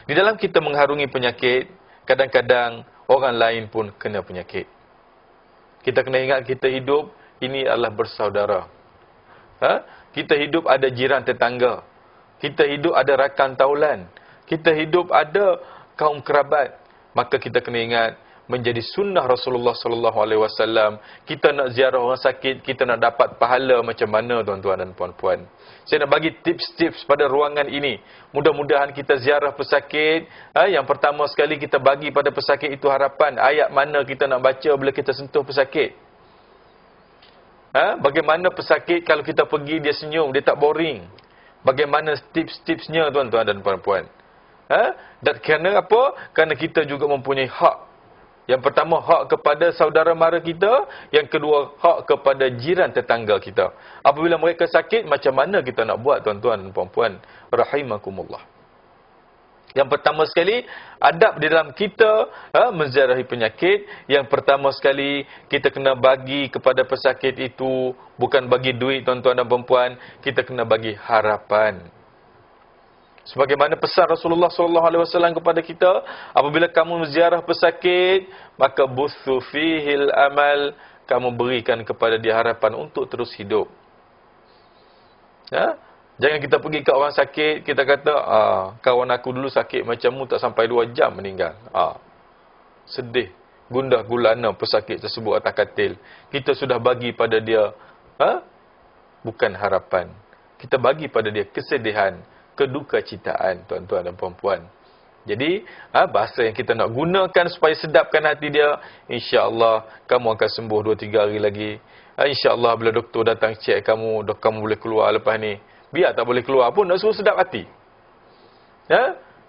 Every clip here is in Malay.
Di dalam kita mengharungi penyakit, kadang-kadang orang lain pun kena penyakit. Kita kena ingat kita hidup, ini adalah bersaudara. Kita hidup ada jiran tetangga. Kita hidup ada rakan taulan. Kita hidup ada kaum kerabat. Maka kita kena ingat, menjadi sunnah Rasulullah SAW, kita nak ziarah orang sakit, kita nak dapat pahala macam mana, tuan-tuan dan puan-puan. Saya nak bagi tips-tips pada ruangan ini. Mudah-mudahan kita ziarah pesakit. Yang pertama sekali, kita bagi pada pesakit itu harapan. Ayat mana kita nak baca bila kita sentuh pesakit. Bagaimana pesakit kalau kita pergi, dia senyum, dia tak boring. Bagaimana tips-tipsnya, tuan-tuan dan puan-puan. Dan kerana apa? Kerana kita juga mempunyai hak. Yang pertama, hak kepada saudara mara kita. Yang kedua, hak kepada jiran tetangga kita. Apabila mereka sakit, macam mana kita nak buat, tuan-tuan dan puan-puan? Rahimakumullah. Yang pertama sekali, adab di dalam kita menziarahi penyakit. Yang pertama sekali, kita kena bagi kepada pesakit itu, bukan bagi duit, tuan-tuan dan puan-puan. Kita kena bagi harapan. Sebagaimana pesan Rasulullah SAW kepada kita, apabila kamu menziarah pesakit, maka bussu fihil amal, kamu berikan kepada dia harapan untuk terus hidup. Jangan kita pergi ke orang sakit, kita kata, kawan aku dulu sakit macammu, tak sampai 2 jam meninggal. Sedih, gundah gulana pesakit tersebut atas katil. Kita sudah bagi pada dia, bukan harapan. Kita bagi pada dia kesedihan, kedukacitaan, tuan-tuan dan puan-puan. Jadi, bahasa yang kita nak gunakan supaya sedapkan hati dia, insya-Allah kamu akan sembuh 2-3 hari lagi. Insya-Allah bila doktor datang cek kamu, kamu boleh keluar lepas ni. Biar tak boleh keluar pun nak suruh sedap hati.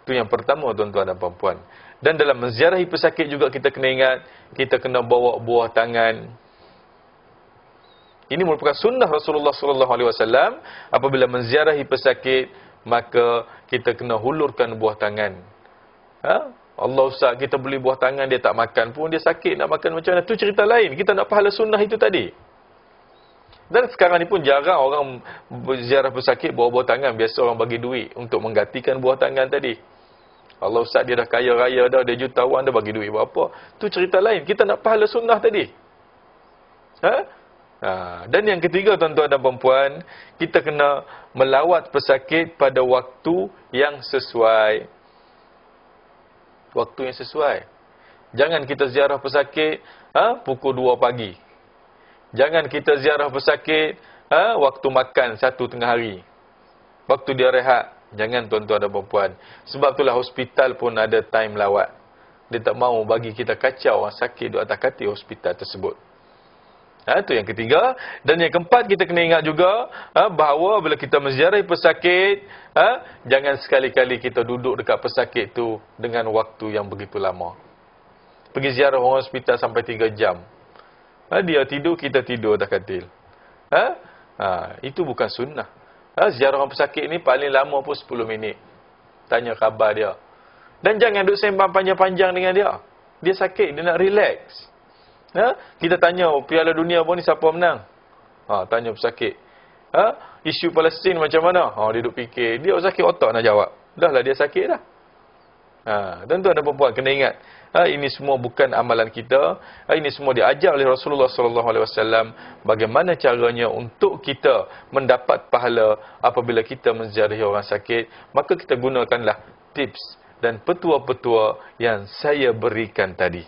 Itu yang pertama, tuan-tuan dan puan-puan. Dan dalam menziarahi pesakit juga kita kena ingat, kita kena bawa buah tangan. Ini merupakan sunnah Rasulullah SAW. Apabila menziarahi pesakit, maka kita kena hulurkan buah tangan. Allah Ustaz, kita beli buah tangan, dia tak makan pun, dia sakit, nak makan macam mana? Itu cerita lain. Kita nak pahala sunnah itu tadi. Dan sekarang ni pun jarang orang berziarah pesakit bawa buah tangan. Biasa orang bagi duit untuk menggantikan buah tangan tadi. Allah Ustaz, dia dah kaya raya dah, dia jutawan dah, bagi duit berapa. Itu cerita lain. Kita nak pahala sunnah tadi. Dan yang ketiga, tuan-tuan dan puan-puan, kita kena melawat pesakit pada waktu yang sesuai. Waktu yang sesuai. Jangan kita ziarah pesakit pukul 2 pagi. Jangan kita ziarah pesakit waktu makan 1 tengah hari. Waktu dia rehat. Jangan, tuan-tuan dan puan-puan. Sebab itulah hospital pun ada time lawat. Dia tak mahu bagi kita kacau orang sakit di atas katil hospital tersebut. Itu yang ketiga. Dan yang keempat, kita kena ingat juga bahawa bila kita menziarahi pesakit, jangan sekali-kali kita duduk dekat pesakit tu dengan waktu yang begitu lama. Pergi ziarah orang hospital sampai 3 jam. Dia tidur, kita tidur atas katil. Itu bukan sunnah. Ziarah orang pesakit ni paling lama pun 10 minit. Tanya khabar dia. Dan jangan duduk sembang panjang-panjang dengan dia. Dia sakit, dia nak relax. Kita tanya, Piala Dunia pun ni siapa menang? Tanya pesakit. Isu Palestin macam mana? Dia duduk fikir. Dia sakit otak nak jawab. Dah lah dia sakit dah. Tuan-tuan dan puan-puan kena ingat, ini semua bukan amalan kita. Ini semua diajar oleh Rasulullah SAW. Bagaimana caranya untuk kita mendapat pahala apabila kita menziarahi orang sakit. Maka kita gunakanlah tips dan petua-petua yang saya berikan tadi.